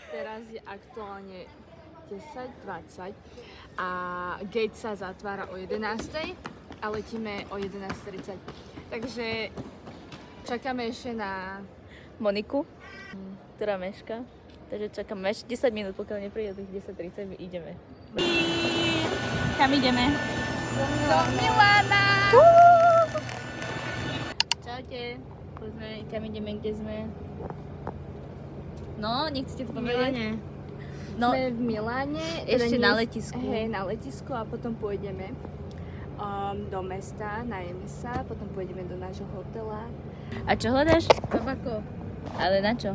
Teraz je aktuálne 10:20 a gate sa zatvára o 11:00 a letíme o 11:30. Takže čakáme ešte na Moniku, ktorá meška. Takže čakáme ešte 10 minút, pokiaľ nepríde tých 10:30, my ideme. Kam ideme? Do Milána! Čaute. Poďme, kam ideme, kde sme? No, nechcete to povedať? Miláne. No, Sme v Miláne. ešte na letisku. Hej, na letisku a potom pôjdeme do mesta, najeme sa, potom pôjdeme do nášho hotela. A čo hľadáš? Tabako. Ale na čo?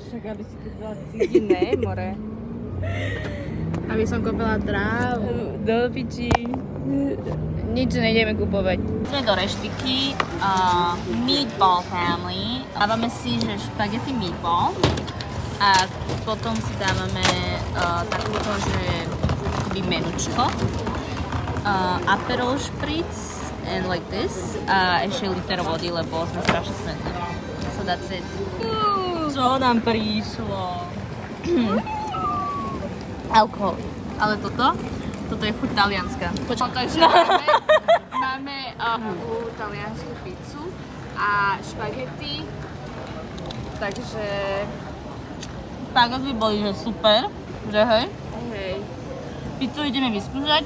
Však aby si kúpila ciginé, more. Aby som kúpila trávu. Do piči. Nič nejdeme kúpovať. Sme do reštiky Meatball Family. Dávame si, že špagety meatball. A potom si dávame takúto, že menučko. Aperol Spritz and like this. A ešte liter vody, lebo sme strašne smední. So that's it. Čo nám prišlo? Alkohol. Ale toto je chuť talianska. Takže máme taliansku pizzu a špagety. Takže Špagety boli, že super, že hej. hej. Pizzu ideme vyskúšať.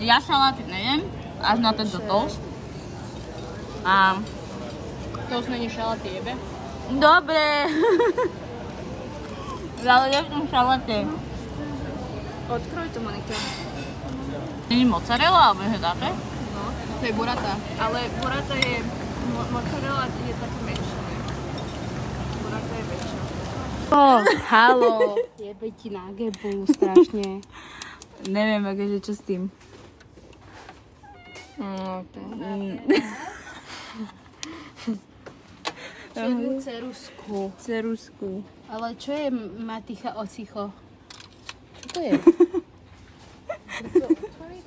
Ja šaláty nejem, až na tento toast. A Toast není šalaty, jebe? dobre. Ale ja v tom šaláte. Odkroj to, Monika. Není mozzarella, alebo je také? No, to je burrata. Ale burrata je, mozzarella je také menšie. Burrata je väčšia. Halo, jebe ti na gebu, strašne. Neviem, akože čo s tým. Čiernu cerusku. Cerusku. Ale čo je maticha ocicho? Čo to je?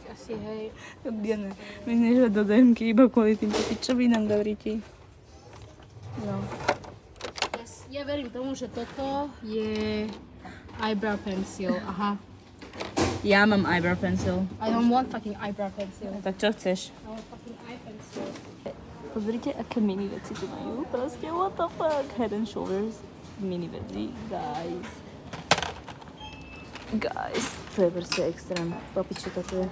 Asi hej. Diana, my nežme do DMky iba kvôli týmto pičovinám, Gavriti. No. Ja verím tomu, že toto je eyebrow pencil. Aha. Ja mám eyebrow pencil. I don't want fucking eyebrow pencil. Tak čo chceš? I want fucking eye pencil. Pozrite, aké mini veci tu majú. Proste, what the fuck? Head and Shoulders. Mini veci, guys. Guys, to je proste extrém. Popiči, toto je.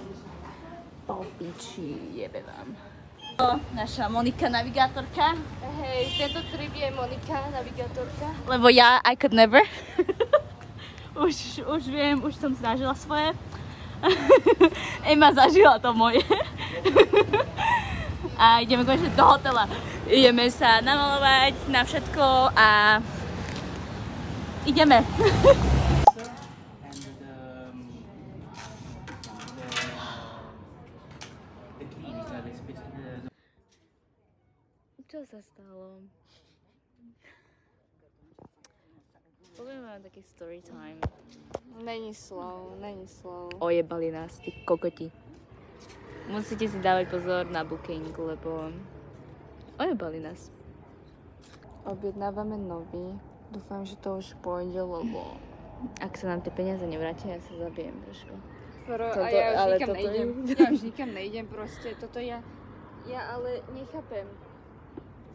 Popiči, jebe vám. Naša Monika navigátorka. Hej, tento trip je Monika, navigátorka. Lebo ja, I could never. už viem, už som zažila svoje. Emma zažila to moje. A ideme konečne do hotela. Ideme sa namalovať na všetko a ideme. Čo sa stalo? Povieme vám taký story time. Není slov, není slov. Ojebali nás, tí kokoti. Musíte si dávať pozor na booking, lebo ojebali nás. Objednávame nový. Dúfam, že to už pôjde, lebo... Ak sa nám tie peniaze nevrátia, ja sa zabijem trošku. A ja už nikam nejdem. Ja už nikam nejdem proste. Toto ja ale nechápem.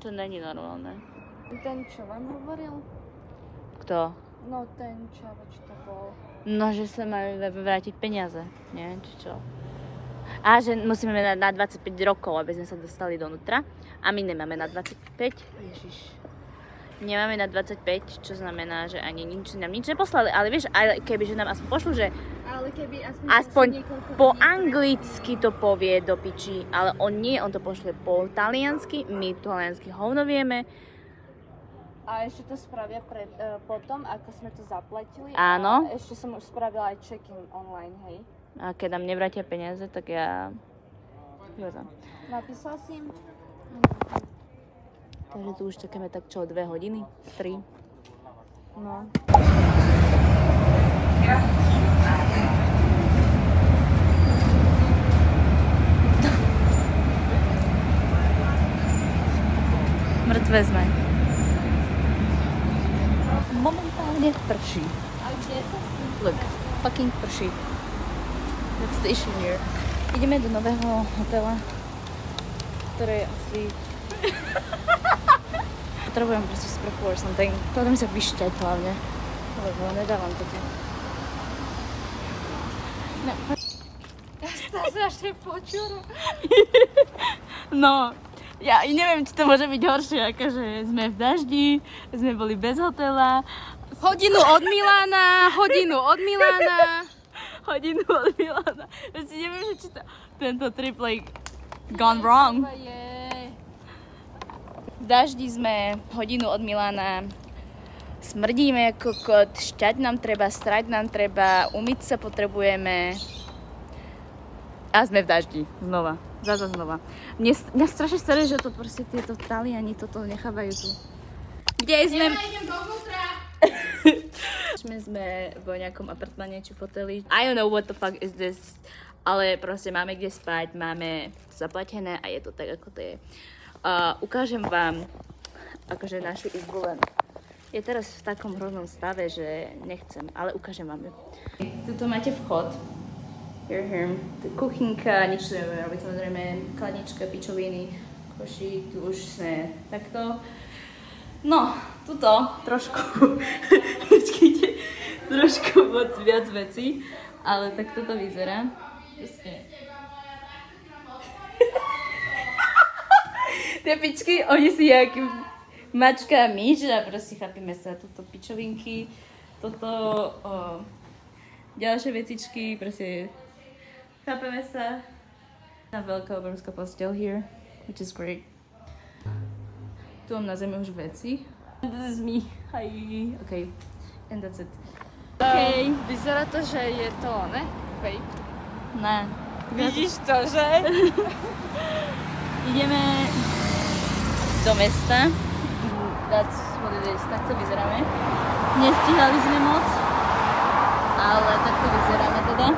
To není normálne. Ten, čo vám hovoril? Kto? No ten čavo, čo to bol. No, že sa majú vrátiť peniaze, nie? Či čo? A že musíme mať na 25 rokov, aby sme sa dostali donútra. A my nemáme na 25. Ježiš. Nemáme na 25, čo znamená, že ani nám nič neposlali. Ale vieš, kebyže nám aspoň pošlu, že... Ale keby aspoň po anglicky to povie do piči. Ale on nie, on to pošle po taliansky. My taliansky hovno vieme. A ešte to spravia potom, ako sme to zaplatili. Áno. A ešte som už spravila aj check-in online, hej. A keď nám nevrátia peniaze, tak ja... Napísal si im? Takže tu už čakáme tak čo, 2 hodiny? 3? No. Mŕtve sme. Momentálne prší. Look, fucking prší. That's the issue here. Ideme do nového hotela, ktoré je asi... Potrebujem proste sprchu or something. Potom sa vyšťať hlavne, lebo nedávam to tu. No. Sa strašne počúra. No, ja neviem, či to môže byť horšie, akože sme v daždi, sme boli bez hotela. Hodinu od Milána. Hodinu od Milána. Proste neviem, či tento trip like gone wrong. V daždi sme, hodinu od Milána. Smrdíme ako kokot, šťať nám treba, strať nám treba, umyť sa potrebujeme. A sme v daždi, znova, zasa znova. Mňa strašne staré, že to proste tieto Taliani toto nechávajú tu. Kde sme? Ja idem dovnútra. Sme v nejakom apartmane či v hoteli. I don't know what the fuck is this, ale proste máme kde spať, máme zaplatené a je to tak, ako to je. Ukážem vám akože našu izbu, len je teraz v takom hroznom stave, že nechcem, ale ukážem vám ju. Tuto máte vchod. Here. Kuchynka, nič tu nebudeme robiť, samozrejme, kladnička, pičoviny, košík, tu už sme takto. No, tuto trošku, počkejte, trošku moc viac vecí, ale tak toto vyzerá. Proste. Tie pičky, oni si jak mačka a myš a proste chápime sa, tuto pičovinky, toto ďalšie vecičky, proste chápeme sa. Na veľká obrovská posteľ here, which is great. Tu mám na zemi už veci. This is me. Hi. Okay. And that's it. Okay. Vyzerá to, že je to, ne? Fake. Ne. Vidíš to, že? Ideme do mesta. That's what it is. Takto vyzeráme. Nestíhali sme moc, ale takto vyzeráme teda.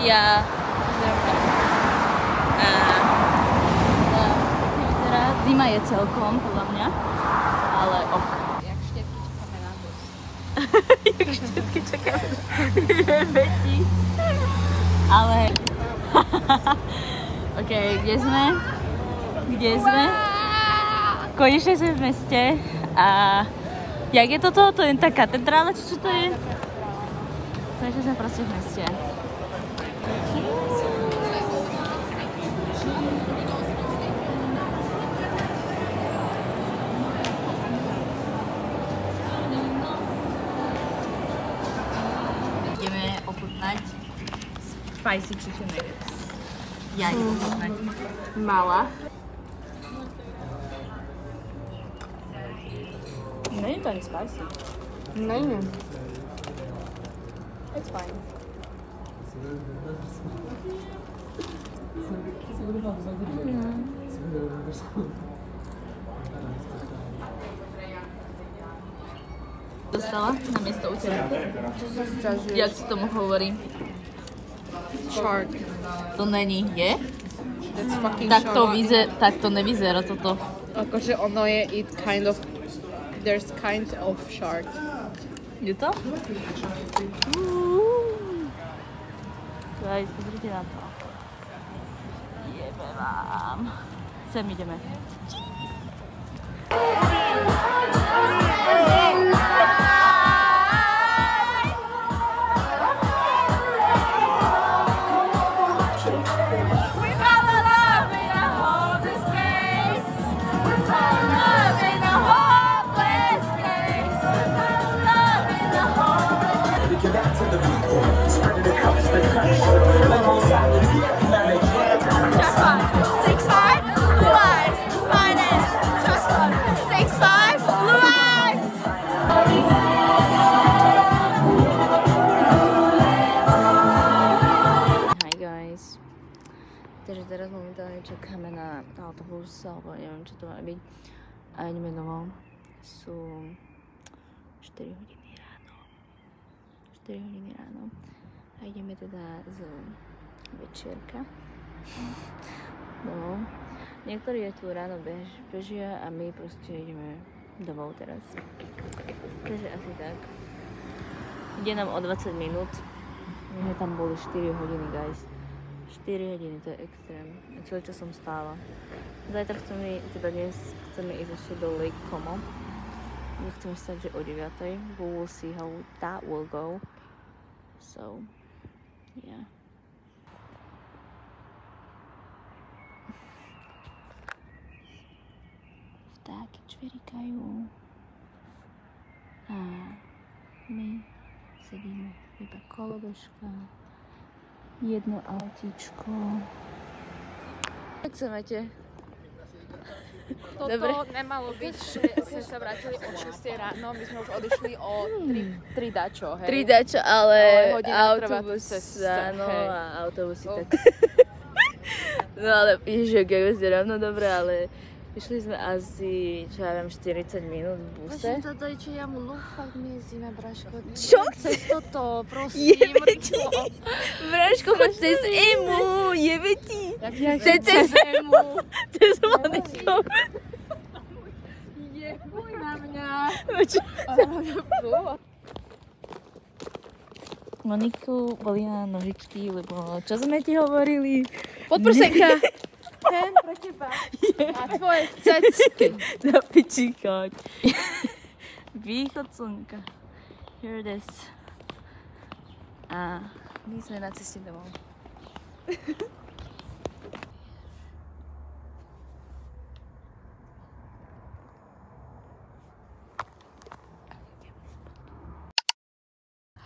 Ja vyzerám tak. Vyzerá. Zima je celkom, podľa mňa, ale ok. Jak štetky čakáme na bus. Jak štetky čakáme na veti. Ale... Ok, kde sme? Konečne sme v meste a... Jak je toto? To je tá katedrála, či čo to je? Konečne sme proste v meste. Ideme ochutnať spicy chicken nuggets. Ja idem ochutnať. Mala. Není to ani spicy. Není. It's fine. Dostala na miesto u teba. Čo sa sťažuje? Jak si tomu hovorí? Shark. To není, je? That's fucking Tak to nevyzerá toto. Akože ono je there's kind of shark. Je to? Guys, pozrite na to. Jebe vám. Sem ideme. Takže teraz momentálne čakáme na autobus, alebo neviem, čo to má byť. A ideme domov. Sú 4 hodiny ráno. 4 hodiny ráno. A ideme teda z večierka domov. Niektorí je tu ráno bežia a my proste ideme domov teraz. Takže asi tak. Ide nám o 20 minút. My sme tam boli 4 hodiny, guys. 4 hodiny, to je extrém. Celý čas som stála. Zajtra dnes chceme ísť ešte do Lake Como. Nechceme stať, že o 9. But we'll see how that will go. So, yeah. Vtáky čvirikajú. A my sedíme iba kolobežka. Jedno autíčko. Jak sa máte? Toto dobre. Nemalo byť, že sme sa vrátili o 6 ráno, my sme už odišli o 3 dačo, hej. 3 dačo, ale autobus, áno, a autobusy tak. No ale ježiš, jak vyzerám, no dobré, ale išli sme asi, čo ja viem, 40 minút v buse. Prosím, toto je, čo ja mu fakt my jezdíme, Braško. Čo chceš toto, prosím, rýchlo. Braško, choď cez EMU, jebe ti. Jak cez EMU. Cez Moniku. Jebuj na mňa. Moniku boli na nožičky, lebo čo sme ti hovorili? Podprsenka. Ten pre teba. A tvoje cecky. Na pičíkoť. Východ slnka. Here it is. A my sme na ceste domov.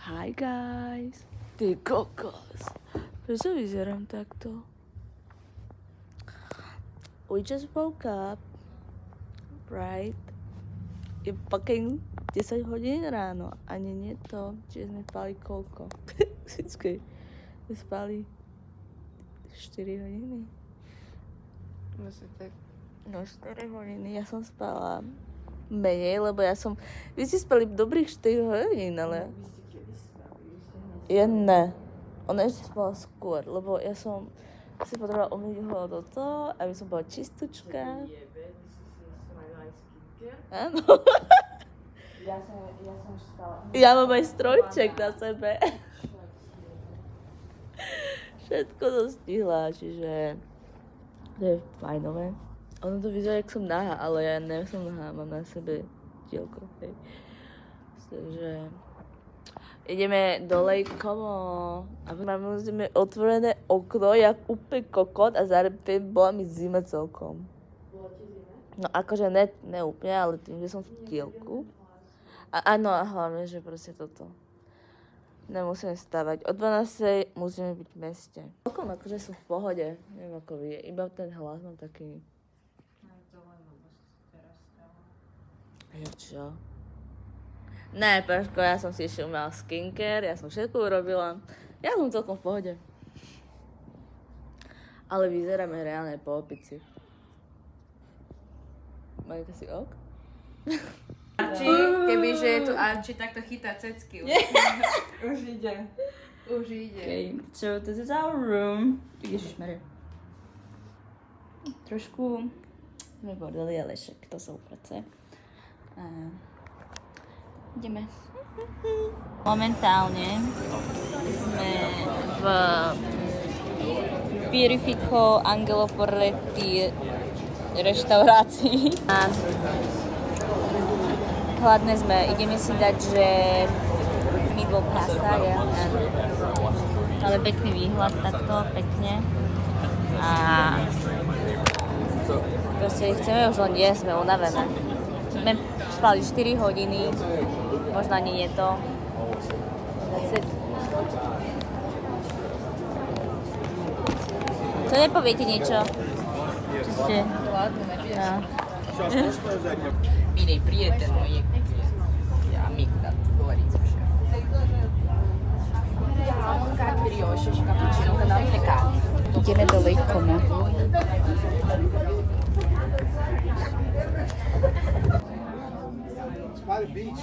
Hi guys. Ty kokos. Prečo vyzerám takto? We just woke up, right? Je fucking 10 hodín ráno, ani nie to, čiže sme spali koľko? Vždycky sme spali 4 hodiny. No 4 hodiny, ja som spala menej, lebo vy ste spali dobrých 4 hodín, ale... Ja ne. Ona ešte spala skôr, lebo ja som si potrebovala umyť ho do toho, aby som bola čistúčka. Áno. Ja som stala. Ja mám aj strojček na sebe. Všetko som stihla, čiže to je fajnové. Ono to vyzerá, jak som nahá, ale ja nie som nahá, mám na sebe dielko. Takže ideme do Lake Como a máme otvorené okno, jak úplne kokot a zároveň bola mi zima celkom. Bola ti zima? No akože ne úplne, ale tým, že som v dielku. Áno, a hlavne, že proste toto. Nemusíme stávať. O 12 musíme byť v meste. Celkom akože som v pohode. Neviem ako vy, iba ten hlas mám taký... Ja čo? Ne, Paško, ja som si ešte umela skincare, ja som všetko urobila. Ja som celkom v pohode. Ale vyzeráme reálne po opici. Majte si ok? Kebyže je tu Arči, tak to chytá cecky. Už ide. Okay, so this is our room. Ježišmaria. Trošku sme bordeli, ale však to sa uprace. Ideme. Momentálne sme v Purifico Angelo Porretti reštaurácii. A hladné sme. Ideme si dať, že mydlo pasta, ja. Ale pekný výhľad, takto, pekne. A proste chceme už len jesť, sme unavené. Sme spali 4 hodiny, možno ani nie to. Čo nepoviete niečo? Čo ste? No. Bine, prietenul e amic, dar Florința așa. Am mâncat brioșe și cappuccino când am plecat. Ideme do Lake Como. It's by the beach.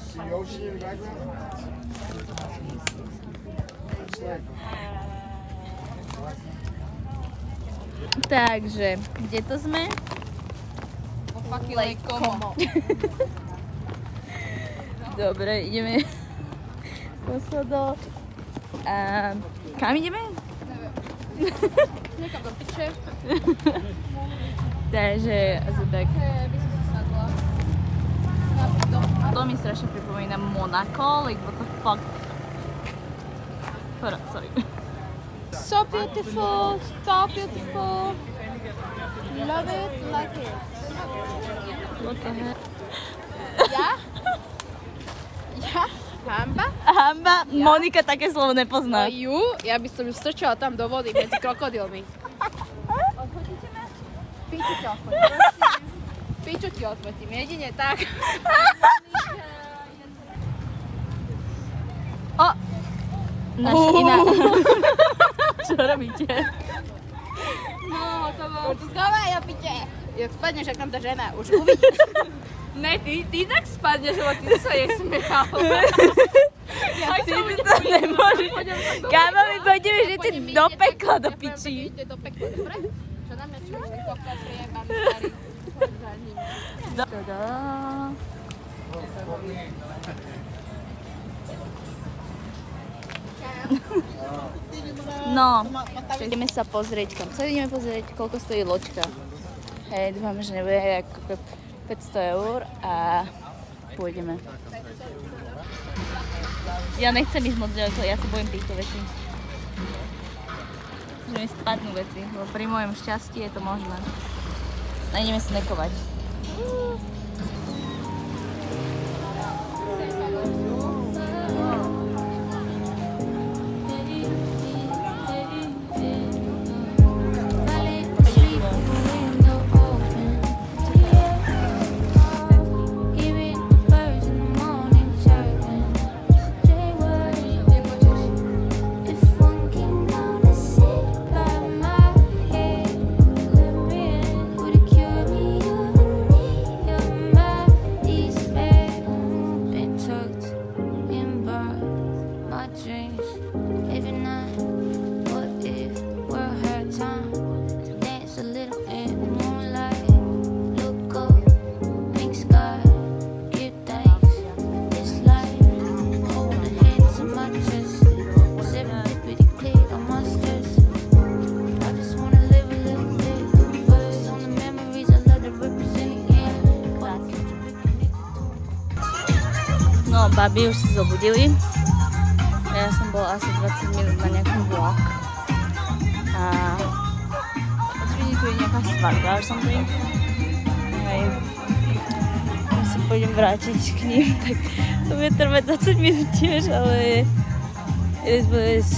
See the ocean in the background? Takže, kde to sme? Lake Como. Dobre, ideme poschodov. A kam ideme? Niekam do piče. Takže asi tak. By som sa sadla. To mi strašne pripomína Monaco, like what the fuck. Sorry. So beautiful, so beautiful. Love it, like it. What the heck? Ja? Ja? Hamba? Hamba, Monika také slovo nepozná. Ja by som ju strčala tam do vody medzi krokodilmi. Odfotíte ma? Piču ti odfotím. Piču ti odfotím, jedine tak. O! Naša iná. Čo robíte? No, hotovo. Skovaj, ja piče. Jak spadneš, ak tam tá žena, už uvidíš. Ne, ty tak spadneš, lebo ty sa nesmial. Ty to nemôžeš. Kámo, my pôjdeme všetci do pekla, do piči. Do pekla, dobre? Čo na mňa čuješ, ten kokot priebaný starý. Za ním. Tada. No, ideme sa pozrieť, kam sa ideme pozrieť, koľko stojí loďka. Hej, dúfam, že nebude ako 500 eur a pôjdeme. Ja nechcem ísť moc ďaleko, ja sa bojím týchto vecí. Že mi spadnú veci, lebo pri mojom šťastí je to možné. A ideme snekovať. No, babi už sa zobudili. Ja som bola asi 20 minút na nejakom vlog. A očividne tu je nejaká svadba or something. Hej. Keď sa pôjdem vrátiť k ním, tak to bude trvať 20 minút tiež, ale it is what it is.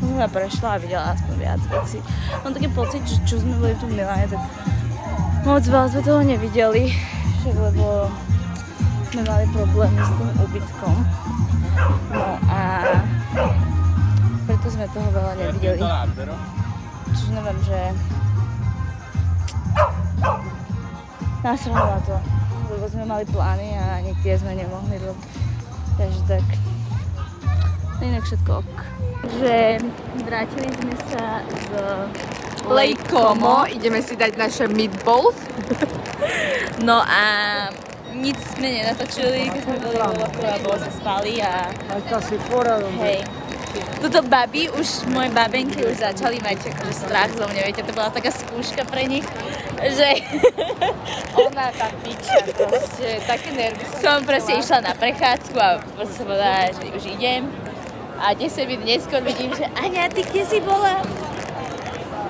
Som sa prešla a videla aspoň viac vecí. Mám taký pocit, že čo sme boli tu v Miláne, tak moc veľa sme toho nevideli, lebo sme mali problémy s tým ubytkom. No a preto sme toho veľa nevideli. Čiže neviem, že nasralo na to, lebo sme mali plány a niekde sme nemohli, takže tak. Inak všetko ok. Takže vrátili sme sa z Lake Como, ideme si dať naše meatballs. No a nic sme nenatočili, keď sme boli vo vlaku, lebo sme spali a hej. Tuto babi, už moje babenky už začali mať akože strach zo mňa, viete, to bola taká skúška pre nich, že Ona tá piča, proste, také nervy. som proste išla na prechádzku a proste som povedala, že už idem. A 10 minút neskôr vidím, že Aňa, ty kde si bola?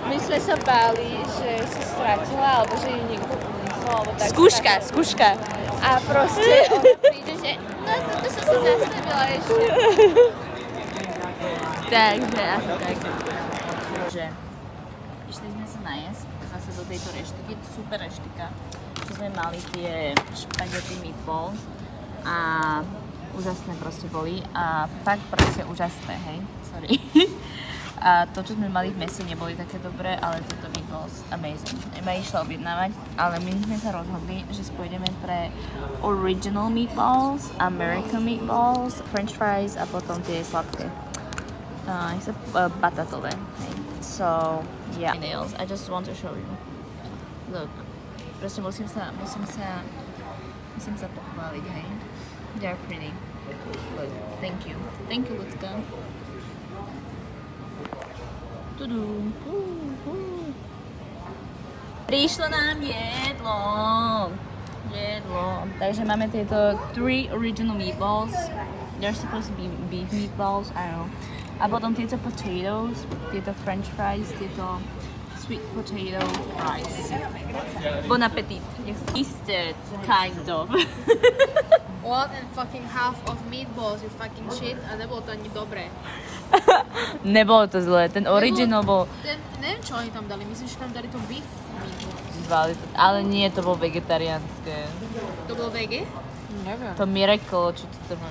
My sme sa báli, že sa stratila, alebo že ju niekto uniesol, alebo tak. Skúška. A proste ona príde, že no toto som sa zastavila ešte. Takže asi tak. Že išli sme sa najesť zase do tejto reštiky, super reštika, čo sme mali tie špagety meatballs a úžasné proste boli a fakt proste úžasné, hej, sorry. A to, čo sme mali v meste, neboli také dobré, ale toto meatballs amazing. Ema išla objednávať, ale my sme sa rozhodli, že spôjdeme pre original meatballs, American meatballs, french fries a potom tie sladké. Batatové. So, yeah. Nails. I just want to show you. Look. Proste musím sa pochváliť, hej. They're pretty. Look, Thank you. Thank you, ľudská. Tudum. Prišlo nám jedlo. Takže máme tieto 3 original meatballs. They're supposed to be beef meatballs, I don't know. A potom tieto potatoes, tieto french fries, tieto sweet potato fries. Bon appetit. Yes. Easter, kind of. 1.5 of meatballs, you fucking shit, a nebolo to ani dobré. Nebolo to zlé, ten original bol... Neviem, čo oni tam dali, myslím, že tam dali to beef meatballs. Ale nie, to bolo vegetariánske. To bolo vege? Neviem. To Miracle, čo to má?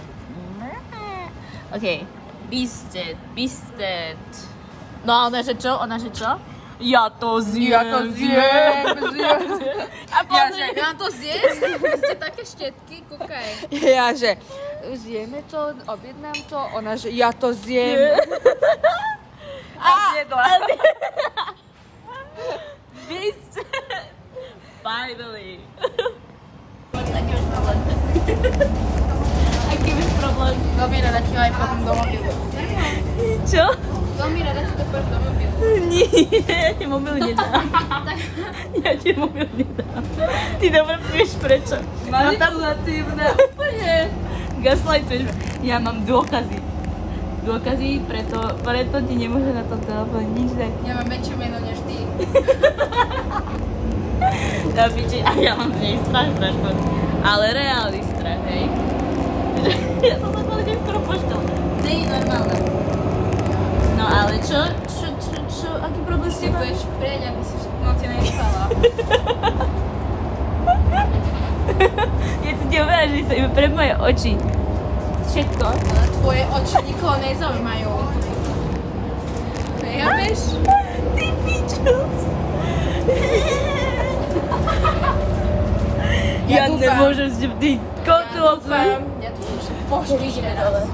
OK. Beasted. No, ona že čo? Ja to zjem. A pozri. Ja to zjesť? Vy ste také štetky, kúkaj. Ja, že zjeme to, objednám to, ona, že ja to zjem. A zjedla. Beasted. Finally. Aký máš problém? Veľmi rada ti ho aj potom doma pilu. Čo? Veľmi rada ti to potom doma pilu. Nie, ja ti mobil nedám. Ty dobre vieš prečo. Manipulatívne, úplne. Gaslightuješ. Ja mám dôkazy, preto ti nemôže na tom telefóne nič dať. Ja mám väčšie meno než ty. Na piči, a ja mám z nej strach trošku. Ale reálny strach, hej. Ja som sa kvôli skoro pošťala. To je normálne. No ale čo, aký problém Si budeš prieť, aby si v noci nespala. Ja ti neuverám, že to iba pre moje oči. Všetko. Ale tvoje oči nikoho nezaujímajú. Nechápeš? Ty pičus. Ja dúfam. nemôžem s tým, ty kontroluješ. Ja tu už poštíš teraz.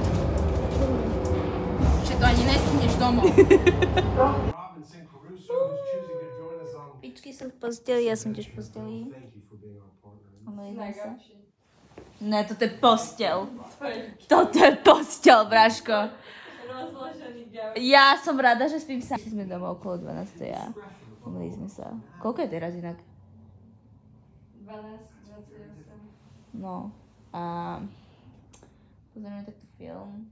Že to ani nesmieš domov. Robinson Crusoe, who's choosing to join us on. Pičky sú v posteli, ja som tiež v posteli. Thank you for being our partner. Omlívam sa. Ne, toto je postel. Toto je postel, Braško. Ja som rada, že spím sa. Sme doma okolo 12. a umreli sme sa. Koľko je teraz inak? 12, 28. No. A pozrieme takto film.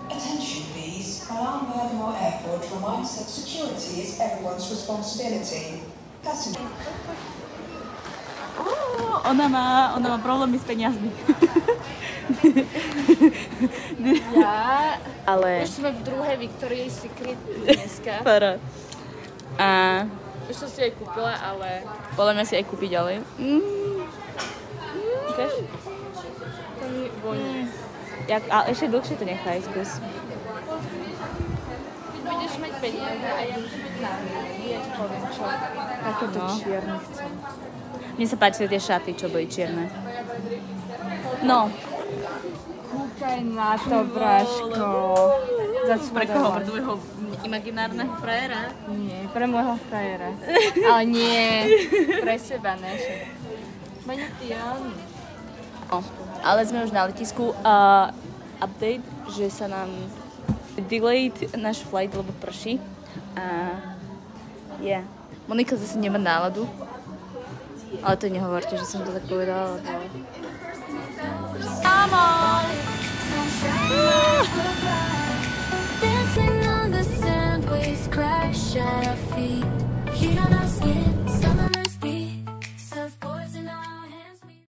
Attention please. Alarm Bergamo Airport reminds that security is everyone's responsibility. Passenger. Ona má problémy s peniazmi. Ja, Ale... už sme v druhej Victoria's Secret dneska. Para. A Už som si jej kúpila, ale podľa mňa si aj kúpiť ďalej. Ukáž? to mi voní. Ale ešte dlhšie to nechaj, skús. Keď budeš mať peniaze a ja budem byť na ja ti poviem čo. Takéto čierne chcem. Mne sa páčili tie šaty, čo boli čierne. No. Kúkaj na to, Braško. Pre koho? Pre tvojho imaginárneho frajera? Nie, pre môjho frajera. Ale nie, pre seba, ne? Mani ty on. No. Ale sme už na letisku. Update, že sa nám delayed náš flight, lebo prší. Monika zase nemá náladu. Ale to nehovorte, že som to tak povedala, lebo